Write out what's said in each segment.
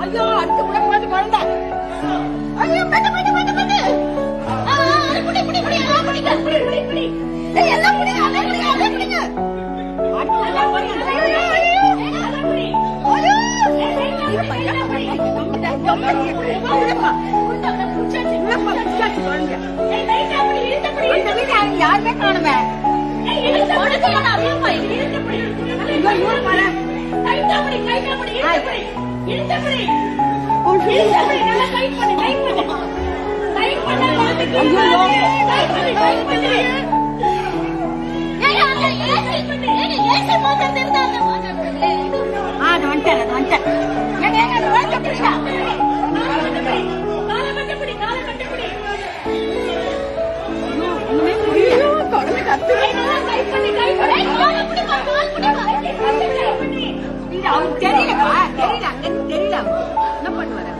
ஐயோ அடுத்து கூட போட்டு குழந்தை ஐயோ பட்டு பட்டு பட்டு பட்டு புடி புடி புடி எல்லாம் புடிங்க புடி புடி புடி ஏய் எல்லாம் புடிங்க அதே புடிங்க அதே புடிங்க எல்லாம் புடி ஐயோ ஐயோ ஐயோ நீ பையன் யாருமே காணுமே அவருக்கு தெரியலப்பா தெரியல அங்க தெரியல என்ன பண்ணுவாரு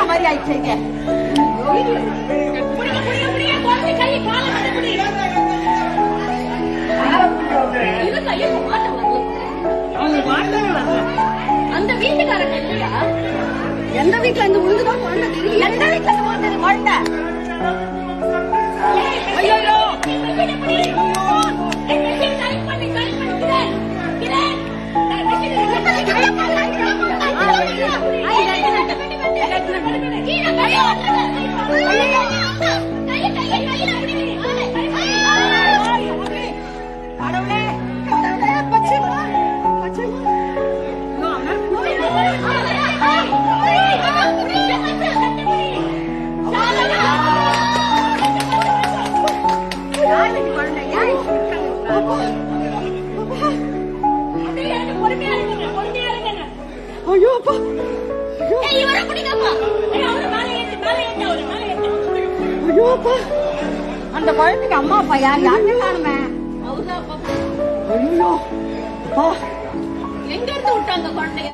மாதிரி ஆயிடுச்சு அந்த வீட்டுக்காரங்க இல்லையா எந்த வீட்டுல இந்த உழுதுதான் குழந்தை தெரியும் எந்த வீட்டுல வந்தது குழந்தை ஐயோ அந்த குழந்தைக்கு அம்மா அப்பா யாருமே காணுமே எங்க இருந்து விட்டாங்க குழந்தைங்க